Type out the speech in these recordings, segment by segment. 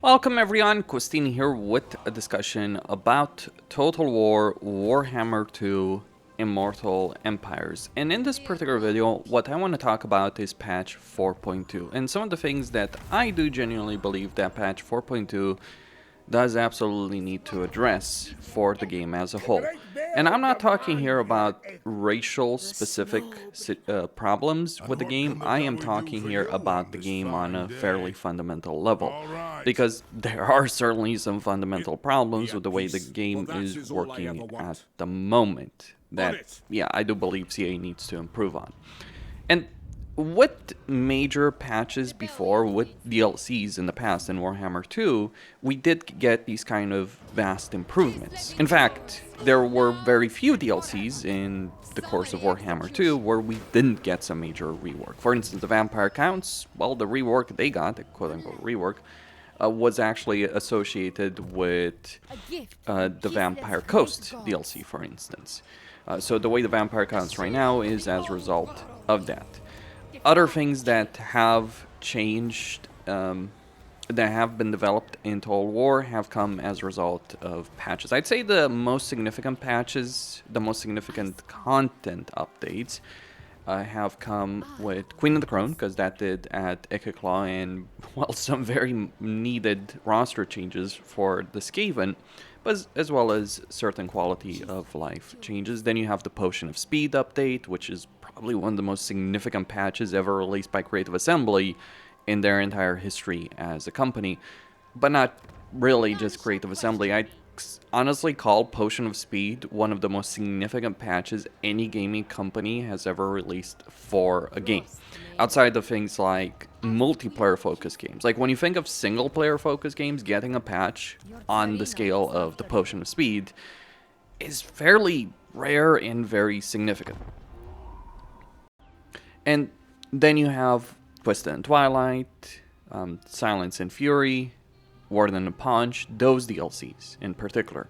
Welcome everyone, Christine here with a discussion about Total War Warhammer 2 Immortal Empires. And in this particular video, what I want to talk about is patch 4.2 and some of the things that I do genuinely believe that patch 4.2 does absolutely need to address for the game as a whole. And I'm not talking here about racial specific problems with the game. I am talking here about the game on a fairly fundamental level. Because there are certainly some fundamental problems with the way the game is working at the moment that, yeah, I do believe CA needs to improve on. And with major patches before, with DLCs in the past in Warhammer 2, we did get these kind of vast improvements. In fact, there were very few DLCs in the course of Warhammer 2 where we didn't get some major rework. For instance, the Vampire Counts, well, the rework they got, the quote-unquote rework, was actually associated with the Vampire Coast DLC, for instance. So the way the Vampire Counts right now is as a result of that. Other things that have changed, that have been developed in Total War have come as a result of patches. I'd say the most significant patches, the most significant content updates have come with Queen of the Crown, because that did add Ikeclaw and, well, some very needed roster changes for the Skaven, but as well as certain quality of life changes. Then you have the Potion of Speed update, which is probably one of the most significant patches ever released by Creative Assembly in their entire history as a company, but not really just Creative Assembly. I honestly call Potion of Speed one of the most significant patches any gaming company has ever released for a game. Outside of things like multiplayer focused games. Like when you think of single player focused games, getting a patch on the scale of the Potion of Speed is fairly rare and very significant. And then you have Twisted and Twilight, Silence and Fury, Warden and Punch, those DLCs in particular.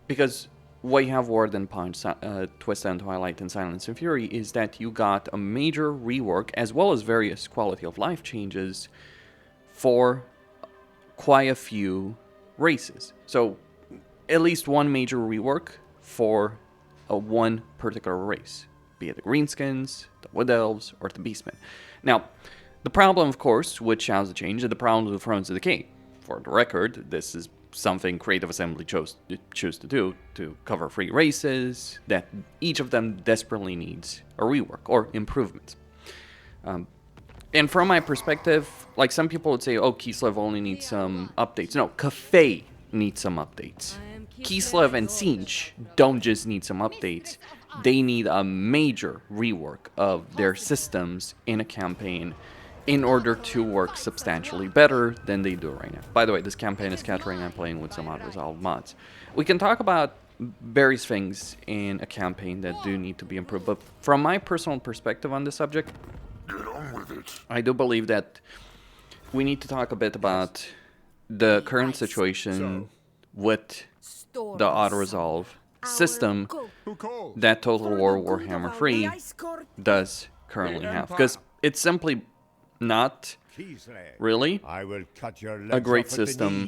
Because what you have Warden, Punch, Twisted and Twilight, and Silence and Fury is that you got a major rework as well as various quality of life changes for quite a few races. So at least one major rework for one particular race, be it the Greenskins, the Wood Elves, or the Beastmen. Now, the problem, of course, with Shadows of Change is the problem with Thrones of Decay. For the record, this is something Creative Assembly chose to do, to cover 3 races that each of them desperately needs a rework or improvement. And from my perspective, like some people would say, oh, Kislev only needs some updates. No, Cathay needs some updates. Kislev and Sinch don't just need some updates. They need a major rework of their systems in a campaign in order to work substantially better than they do right now. By the way, this campaign is Catering. I'm playing with some auto-resolve mods. We can talk about various things in a campaign that do need to be improved, but from my personal perspective on this subject, get on with it. I do believe that we need to talk a bit about the current situation with the auto-resolve system that Total War Warhammer 3 does currently have, because it's simply not really a great system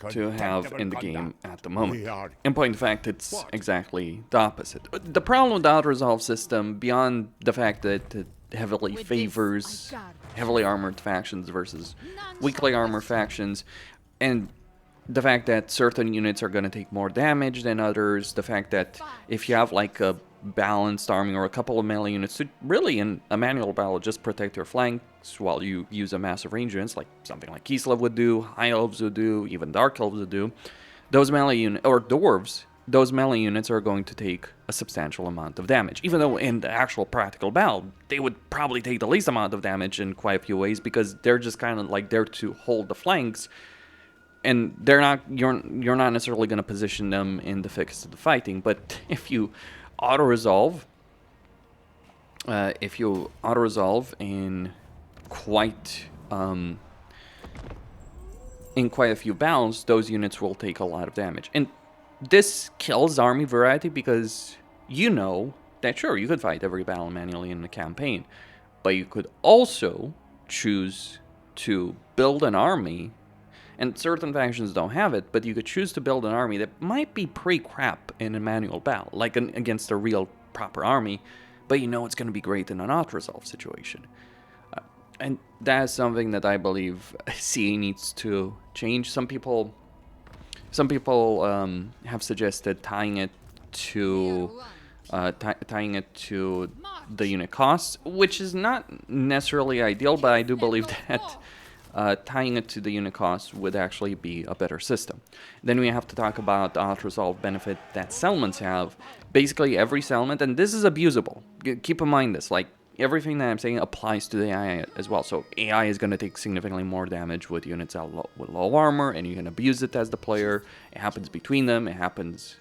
to have in the game at the moment. In point of fact, it's exactly the opposite. The problem with the auto-resolve system, beyond the fact that it heavily favors heavily armored factions versus weakly armored factions, and the fact that certain units are going to take more damage than others, the fact that if you have like a balanced army or a couple of melee units to really in a manual battle just protect your flanks while you use a massive range units like something like Kislev would do, High Elves would do, even Dark Elves would do, those melee units, or Dwarves, those melee units are going to take a substantial amount of damage. Even though in the actual practical battle, they would probably take the least amount of damage in quite a few ways because they're just kind of like there to hold the flanks. And they're not, you're not necessarily going to position them in the thickest of the fighting, but if you auto-resolve in quite a few battles, those units will take a lot of damage. And this kills army variety because you know that sure, you could fight every battle manually in the campaign, but you could also choose to build an army And certain factions don't have it, but you could choose to build an army that might be pretty crap in a manual battle, like against a real proper army, but you know it's going to be great in an auto-resolve situation. And that is something that I believe CA needs to change. Some people have suggested tying it to the unit costs, which is not necessarily ideal, but I do believe that tying it to the unit costs would actually be a better system. Then we have to talk about the auto-resolve benefit that settlements have. Basically every settlement, and this is abusable. Keep in mind this, like everything that I'm saying applies to the AI as well. So AI is going to take significantly more damage with units with low armor, and you can abuse it as the player. It happens between them. It happens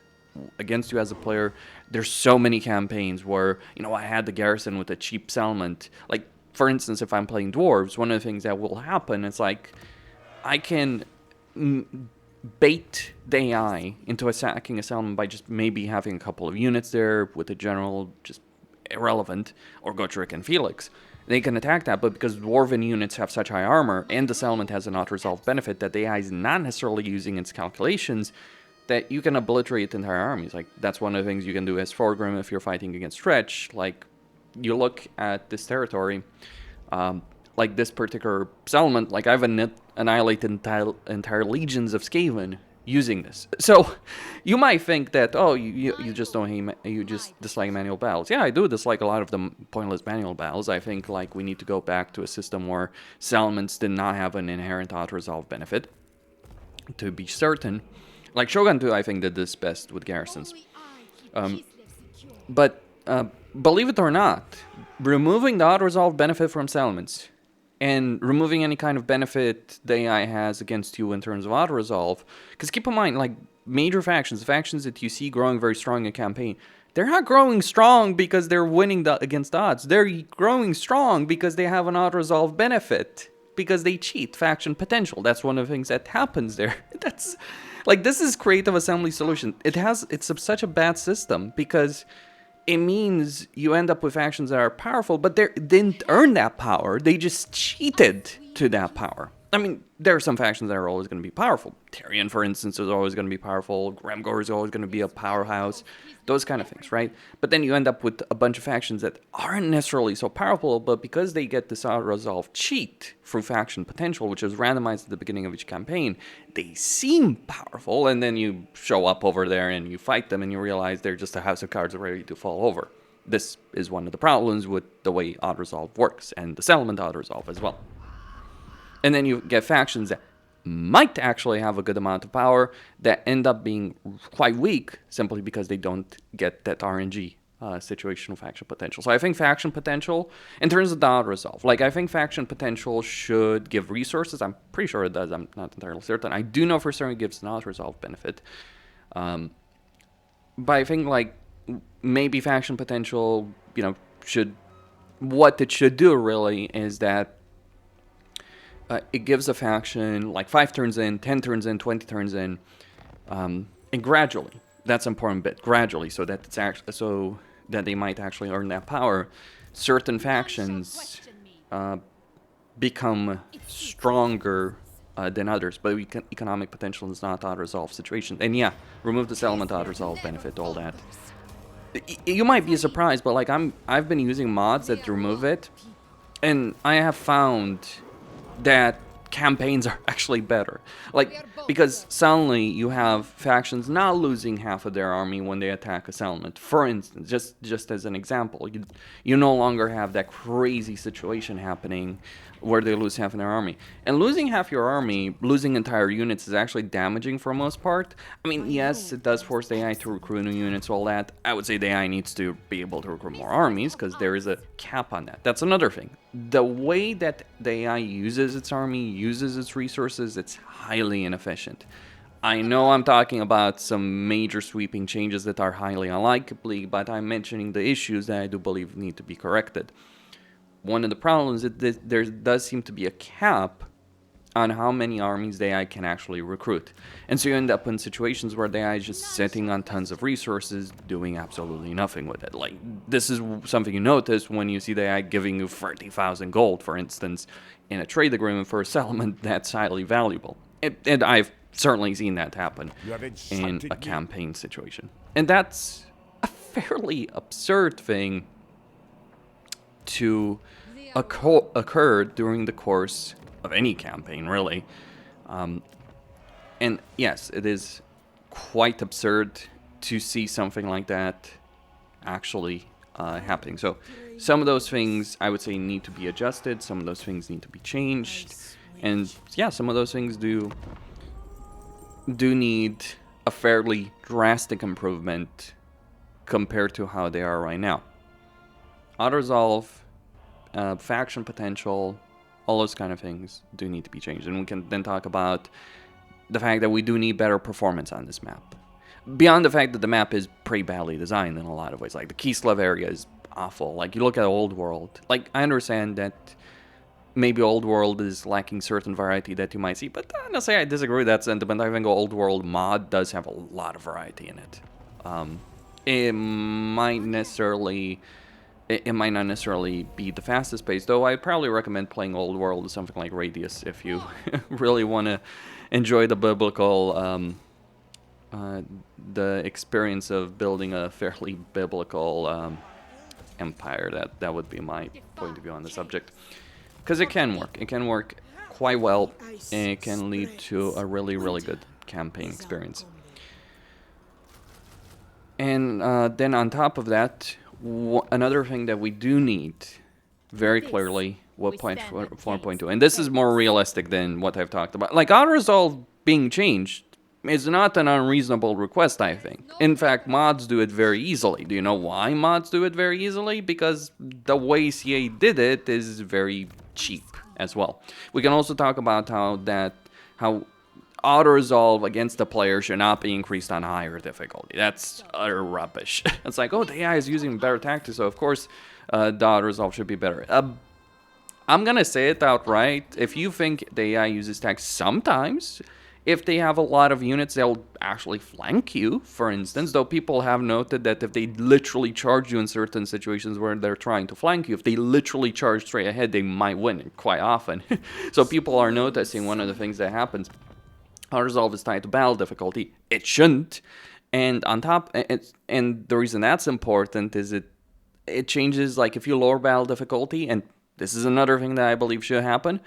against you as a player. There's so many campaigns where, you know, I had the garrison with a cheap settlement. Like, for instance, if I'm playing dwarves, one of the things that will happen is, like, I can bait the AI into attacking a settlement by just maybe having a couple of units there with a general just irrelevant, or Gotrek and Felix. They can attack that, but because dwarven units have such high armor, and the settlement has an auto-resolve benefit that the AI is not necessarily using its calculations, that you can obliterate entire armies. Like, that's one of the things you can do as Forgrim if you're fighting against Stretch. Like, you look at this territory, like this particular settlement, like I've annihilated entire legions of Skaven using this. So you might think that, oh, you just don't hate, you just dislike manual battles. Yeah, I do dislike a lot of the pointless manual battles. I think, like, we need to go back to a system where settlements did not have an inherent auto-resolve benefit, to be certain. Like Shogun 2, I think, did this best with garrisons. But believe it or not, removing the auto-resolve benefit from settlements and removing any kind of benefit the AI has against you in terms of auto-resolve, because keep in mind, like, major factions, the factions that you see growing very strong in campaign, they're not growing strong because they're winning against odds. They're growing strong because they have an auto-resolve benefit, because they cheat faction potential. That's one of the things that happens there. That's... Like, this is creative assembly solution. It's such a bad system because it means you end up with factions that are powerful, but they didn't earn that power. They just cheated to that power. I mean, there are some factions that are always going to be powerful. Tyrion, for instance, is always going to be powerful. Gremgor is always going to be a powerhouse. Those kind of things, right? But then you end up with a bunch of factions that aren't necessarily so powerful, but because they get this auto-resolve cheat through faction potential, which is randomized at the beginning of each campaign, they seem powerful, and then you show up over there and you fight them and you realize they're just a house of cards ready to fall over. This is one of the problems with the way auto-resolve works, and the settlement auto-resolve as well. And then you get factions that might actually have a good amount of power that end up being quite weak simply because they don't get that RNG situational faction potential. So I think faction potential, in terms of the auto-resolve, like, I think faction potential should give resources. I'm pretty sure it does. I'm not entirely certain. I do know for certain it gives an auto-resolve benefit. But I think, like, maybe faction potential, you know, what it should do really is that it gives a faction like 5 turns in, 10 turns in, 20 turns in, and gradually. That's an important bit. Gradually, so that it's actually that they might actually earn that power. Certain factions become stronger than others, but economic potential is not auto-resolve situation. And yeah, remove the settlement auto-resolve benefit, all that. You might be surprised, but like I've been using mods that remove it, and I have found that campaigns are actually better. Like, because suddenly you have factions not losing half of their army when they attack a settlement. For instance, just as an example, you no longer have that crazy situation happening where they lose half of their army. And losing half your army, losing entire units, is actually damaging for the most part. I mean, yes, it does force the AI to recruit new units, all that. I would say the AI needs to be able to recruit more armies, because there is a cap on that. That's another thing. The way that the AI uses its army, uses its resources, it's highly inefficient. I know I'm talking about some major sweeping changes that are highly unlikely, but I'm mentioning the issues that I do believe need to be corrected. One of the problems is that there does seem to be a cap on how many armies the AI can actually recruit. And so you end up in situations where the AI is just sitting on tons of resources, doing absolutely nothing with it. Like, this is something you notice when you see the AI giving you 30,000 gold, for instance, in a trade agreement for a settlement that's highly valuable. And I've certainly seen that happen in a campaign situation. And that's a fairly absurd thing to occur during the course of any campaign, really. And yes, it is quite absurd to see something like that actually happening. So some of those things, I would say, need to be adjusted. Some of those things need to be changed. And yeah, some of those things do need a fairly drastic improvement compared to how they are right now. Auto-resolve, faction potential, all those kind of things do need to be changed. And we can then talk about the fact that we do need better performance on this map. Beyond the fact that the map is pretty badly designed in a lot of ways. Like, the Kislev area is awful. Like, you look at Old World. Like, I understand that maybe Old World is lacking certain variety that you might see, but honestly, I disagree with that sentiment. I think Old World mod does have a lot of variety in it. It might not necessarily be the fastest pace, though I'd probably recommend playing Old World or something like Radius if you really want to enjoy the biblical, the experience of building a fairly biblical empire. That would be my point of view on the subject. Because it can work. It can work quite well, and it can lead to a really, really good campaign experience. And then on top of that, another thing that we do need very clearly, what 4.2, and this is more realistic than what I've talked about. Like, auto-resolve being changed is not an unreasonable request, I think. In fact, mods do it very easily. Do you know why mods do it very easily? Because the way CA did it is very cheap as well. We can also talk about how auto-resolve against the player should not be increased on higher difficulty. That's utter rubbish. It's like, oh, the AI is using better tactics, so of course the auto-resolve should be better. I'm gonna say it outright. If you think the AI uses tactics sometimes, if they have a lot of units, they'll actually flank you, for instance, though people have noted that if they literally charge you in certain situations where they're trying to flank you, if they literally charge straight ahead, they might win quite often. So people are noticing one of the things that happens. Auto-resolve is tied to battle difficulty. It shouldn't. And on top, and the reason that's important is it changes, like, if you lower battle difficulty, and this is another thing that I believe should happen,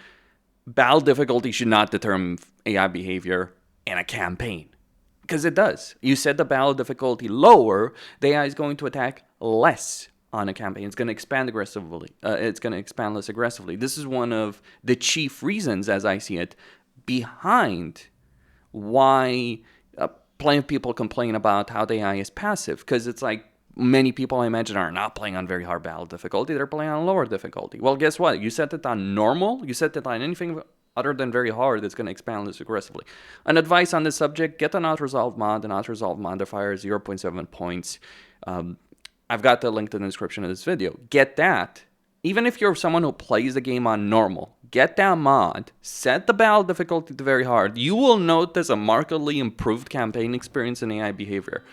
battle difficulty should not determine AI behavior in a campaign. Because it does. You set the battle difficulty lower, the AI is going to attack less on a campaign. It's going to expand aggressively. It's going to expand less aggressively. This is one of the chief reasons, as I see it, behind why plenty of people complain about how the AI is passive. Because it's like, many people, I imagine, are not playing on very hard battle difficulty. They're playing on lower difficulty. Well, guess what? You set it on normal. You set it on anything other than very hard that's going to expand this aggressively. An advice on this subject, get an auto-resolve mod. An auto-resolve modifier is 0.7 points. I've got the link in the description of this video. Get that. Even if you're someone who plays the game on normal, get that mod, set the battle difficulty to very hard. You will notice a markedly improved campaign experience in AI behavior.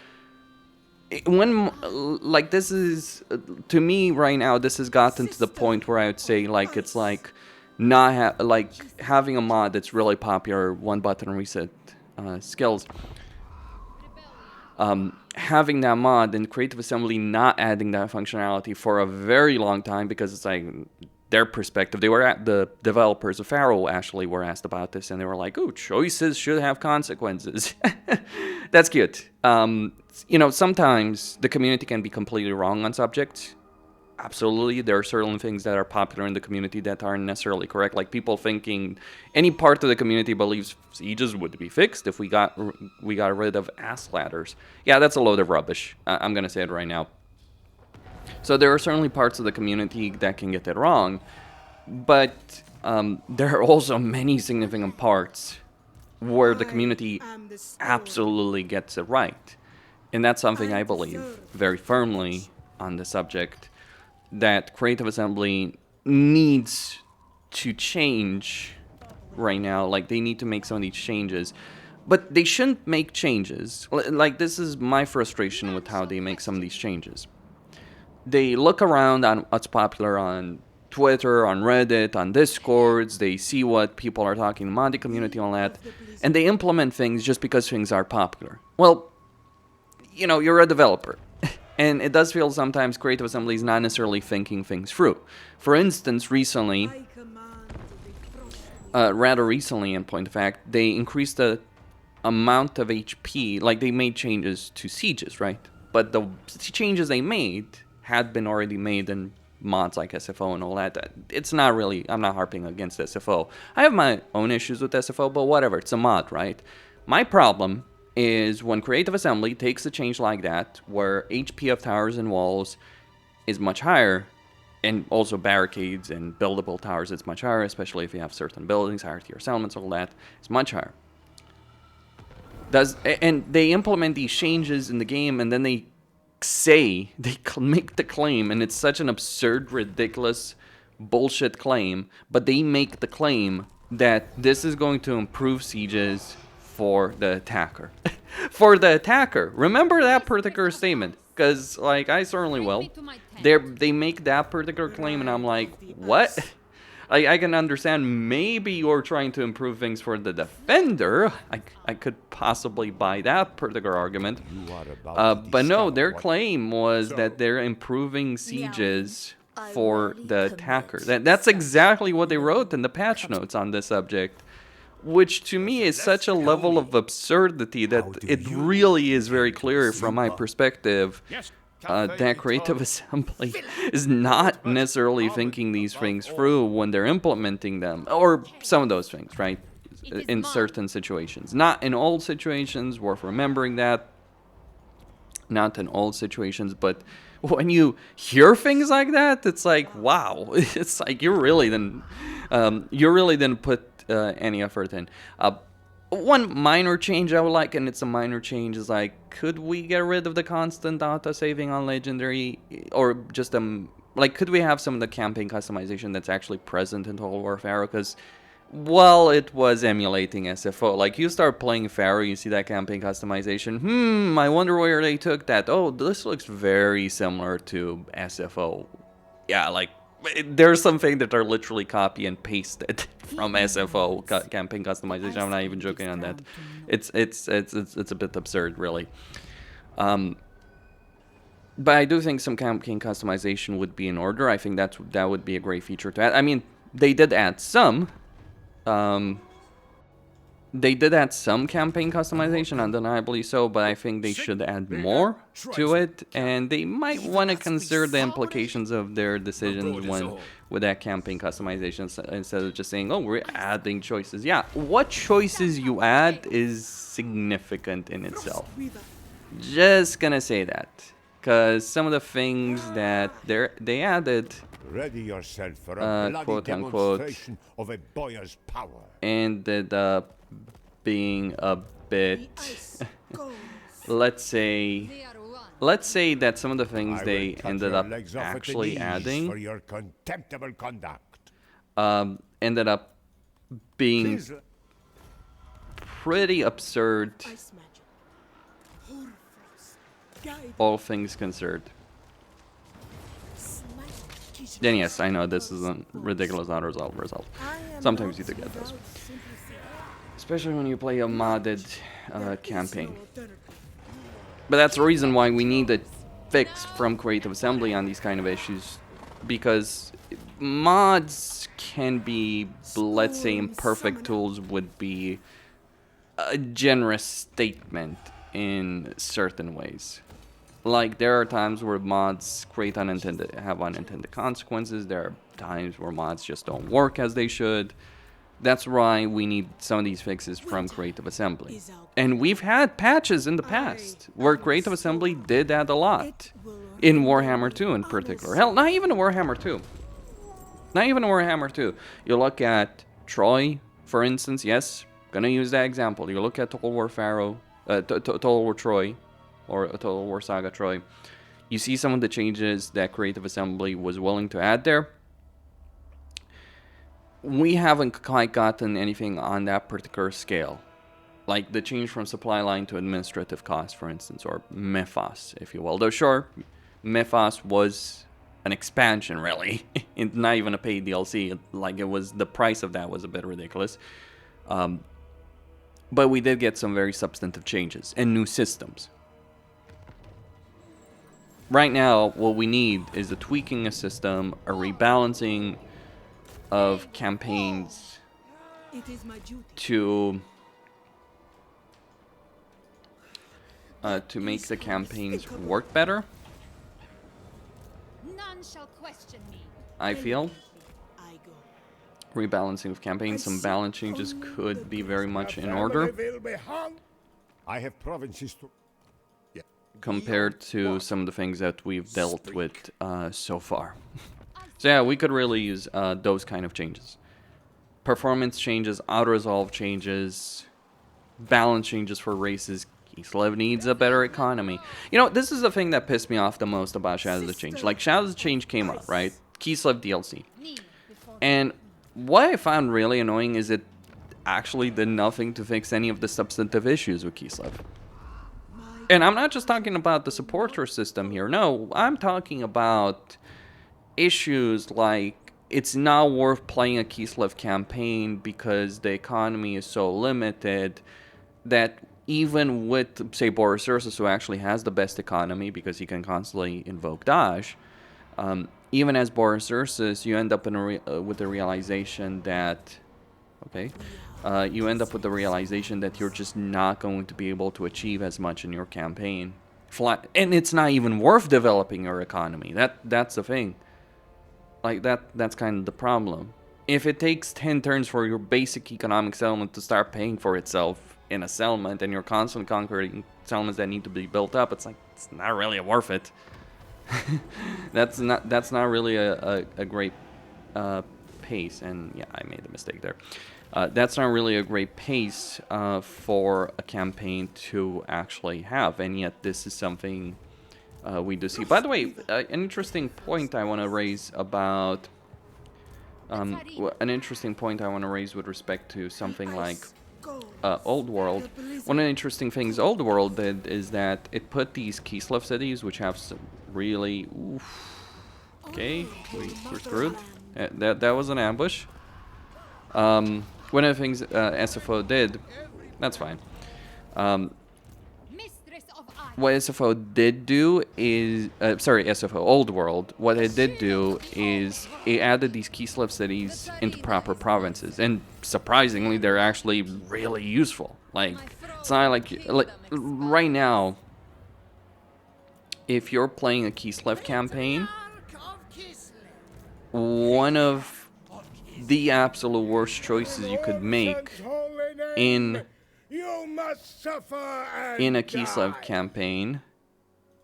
When, like, this is, to me right now, this has gotten to the point where I would say, like, it's like not having a mod that's really popular, one button reset skills. Having that mod and Creative Assembly not adding that functionality for a very long time, because it's like their perspective. They were at the developers of Pharaoh actually were asked about this, and they were like, "Oh, choices should have consequences." That's cute. You know, sometimes the community can be completely wrong on subjects. Absolutely, there are certain things that are popular in the community that aren't necessarily correct. Like people thinking any part of the community believes sieges would be fixed if we got rid of ass ladders. Yeah, that's a load of rubbish. I'm gonna say it right now. So there are certainly parts of the community that can get it wrong, but there are also many significant parts where the community absolutely gets it right. And that's something I believe very firmly on the subject, that Creative Assembly needs to change right now. Like, they need to make some of these changes. But they shouldn't make changes. Like, this is my frustration with how they make some of these changes. They look around on what's popular on Twitter, on Reddit, on Discords. They see what people are talking in the modding community on that, and they implement things just because things are popular. Well, you know, you're a developer, and it does feel sometimes Creative Assembly is not necessarily thinking things through. For instance, rather recently, in point of fact, they increased the amount of HP, like they made changes to sieges, right? But the changes they made had been already made in mods like SFO and all that. It's not really, I'm not harping against SFO. I have my own issues with SFO, but whatever, it's a mod, right? My problem is when Creative Assembly takes a change like that, where HP of towers and walls is much higher, and also barricades and buildable towers is much higher, especially if you have certain buildings, higher tier settlements, all that, it's much higher. And they implement these changes in the game, and then they make the claim, and it's such an absurd, ridiculous, bullshit claim, but they make the claim that this is going to improve sieges for the attacker. For the attacker. Remember that particular statement, because, like, I certainly will. They make that particular claim, and I'm like, what? I can understand maybe you're trying to improve things for the defender. I could possibly buy that particular argument. But no, their claim was that they're improving sieges for the attacker. That's exactly what they wrote in the patch notes on this subject, which to me is such a level of absurdity that it really is very clear from my perspective that Creative Assembly is not necessarily thinking these things through when they're implementing them, or some of those things, right? In certain situations. Not in all situations, worth remembering that. Not in all situations, but when you hear things like that, it's like, wow. It's like you really didn't put any effort in. One minor change I would like, and it's a minor change, is like, could we get rid of the constant auto-saving on Legendary? Or just, like, could we have some of the campaign customization that's actually present in Total War Pharaoh? Because, well, it was emulating SFO. Like, you start playing Pharaoh, you see that campaign customization. I wonder where they took that. Oh, this looks very similar to SFO. Yeah, like, there's some things that are literally copy and pasted from SFO campaign customization. I'm not even joking on that. It's a bit absurd, really. But I do think some campaign customization would be in order. I think that would be a great feature to add. I mean, they did add some. They did add some campaign customization, undeniably so, but I think they should add more to it, and they might want to consider the implications of their decisions with that campaign customization, instead of just saying, oh, we're adding choices. Yeah, what choices you add is significant in itself. Just gonna say that, because some of the things that they added, ready yourself for a bloody quote unquote, demonstration of a boyar's power, ended up being a bit, let's say that some of the things they ended up actually adding for your contemptible conduct. Ended up being pretty absurd, all things considered. Then yes, I know this is a ridiculous unresolved result. Sometimes you do get those. Especially when you play a modded campaign. But that's the reason why we need a fix from Creative Assembly on these kind of issues. Because mods can be, let's say, imperfect tools would be a generous statement in certain ways. Like, there are times where mods have unintended consequences. There are times where mods just don't work as they should. That's why we need some of these fixes from Creative Assembly. And we've had patches in the past where Creative Assembly did add a lot. In Warhammer 2 in particular. Hell, not even in Warhammer 2. Not even in Warhammer 2. You look at Troy, for instance. Yes, gonna use that example. You look at Total War Pharaoh, Total War Troy, or Total War Saga Troy. You see some of the changes that Creative Assembly was willing to add there. We haven't quite gotten anything on that particular scale. Like the change from supply line to administrative cost, for instance, or Mythos, if you will. Though sure, Mythos was an expansion, really. It's not even a paid DLC. Like, it was, the price of that was a bit ridiculous. But we did get some very substantive changes and new systems. Right now, what we need is a tweaking a system, a rebalancing of campaigns to make the campaigns work better. None shall question me. I feel rebalancing of campaigns, some balance changes could be very much in order I have provinces to... compared to some of the things that we've dealt with so far. So yeah, we could really use those kind of changes. Performance changes, auto-resolve changes, balance changes for races. Kislev needs a better economy. You know, this is the thing that pissed me off the most about Shadows of the Change. Like, Shadows of the Change came out, right? Kislev DLC. And what I found really annoying is it actually did nothing to fix any of the substantive issues with Kislev. And I'm not just talking about the supporter system here. No, I'm talking about issues like it's not worth playing a Kislev campaign because the economy is so limited that even with, say, Boris Ursus, who actually has the best economy because he can constantly invoke Dash, even as Boris Ursus, you end up in with the realization that, you end up with the realization that you're just not going to be able to achieve as much in your campaign. And it's not even worth developing your economy. That's the thing. Like, that's kind of the problem. If it takes 10 turns for your basic economic settlement to start paying for itself in a settlement, and you're constantly conquering settlements that need to be built up, it's like, it's not really worth it. That's not really a great pace. And yeah, I made a mistake there. That's not really a great pace for a campaign to actually have, and yet this is something we do see. By the way, an interesting point I want to raise about with respect to something like Old World. One of the interesting things Old World did is that it put these Kislev cities, which have some really we're screwed. That was an ambush. One of the things SFO did, that's fine. What SFO did do is, SFO Old World, what it did do is it added these Kislev cities into proper provinces. And surprisingly, they're actually really useful. Like, it's not like right now, if you're playing a Kislev campaign, one of the absolute worst choices you could make in a Kislev campaign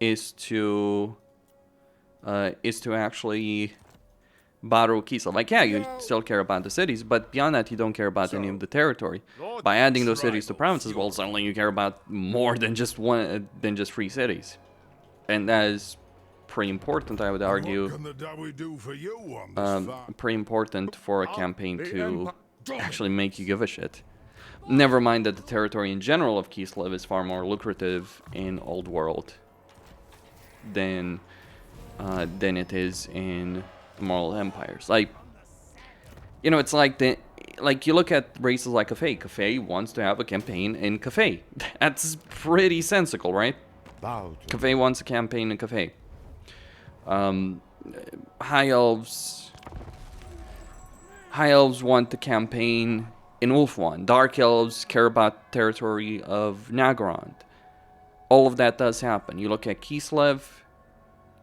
is to actually battle Kislev. Like, yeah, you still care about the cities, but beyond that, you don't care about any of the territory. By adding those cities to provinces, well, suddenly you care about more than just 3 cities, and that is pretty important, I would argue. Pretty important for a campaign to actually make you give a shit. Never mind that the territory in general of Kislev is far more lucrative in Old World than it is in Immortal Empires. Like, you know, it's like you look at races like Kebie. Kebie wants to have a campaign in Kebie. That's pretty sensical, right? Kebie wants a campaign in Kebie. High Elves want the campaign in Ulthuan. Dark Elves care about territory of Nagorond. All of that does happen. You look at Kislev,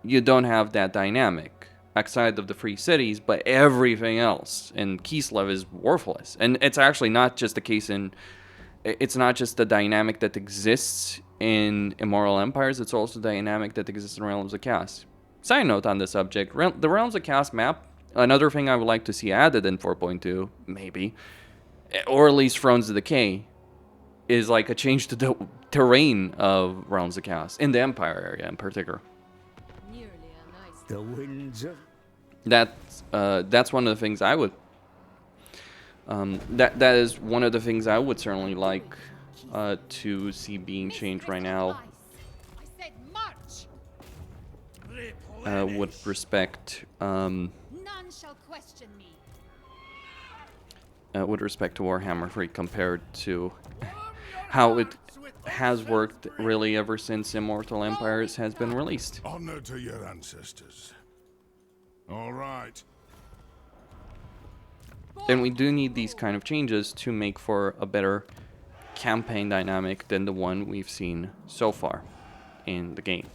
you don't have that dynamic outside of the free cities, but everything else in Kislev is worthless. And it's actually not just the case it's not just the dynamic that exists in Immortal Empires, it's also the dynamic that exists in Realms of Chaos. Side note on the subject, the Realms of Chaos map, another thing I would like to see added in 4.2, maybe, or at least Thrones of Decay, is like a change to the terrain of Realms of Chaos, in the Empire area in particular. The winds of... That's one of the things I would... that is one of the things I would certainly like to see being changed right now. with respect None shall question me. with respect to Warhammer 3 compared to how it has worked really ever since Immortal Empires has been released. Honor to your ancestors. All right. And we do need these kind of changes to make for a better campaign dynamic than the one we've seen so far in the game.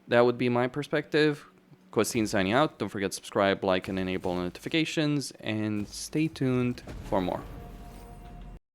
That would be my perspective. Costine signing out. Don't forget to subscribe, like, and enable notifications, and stay tuned for more.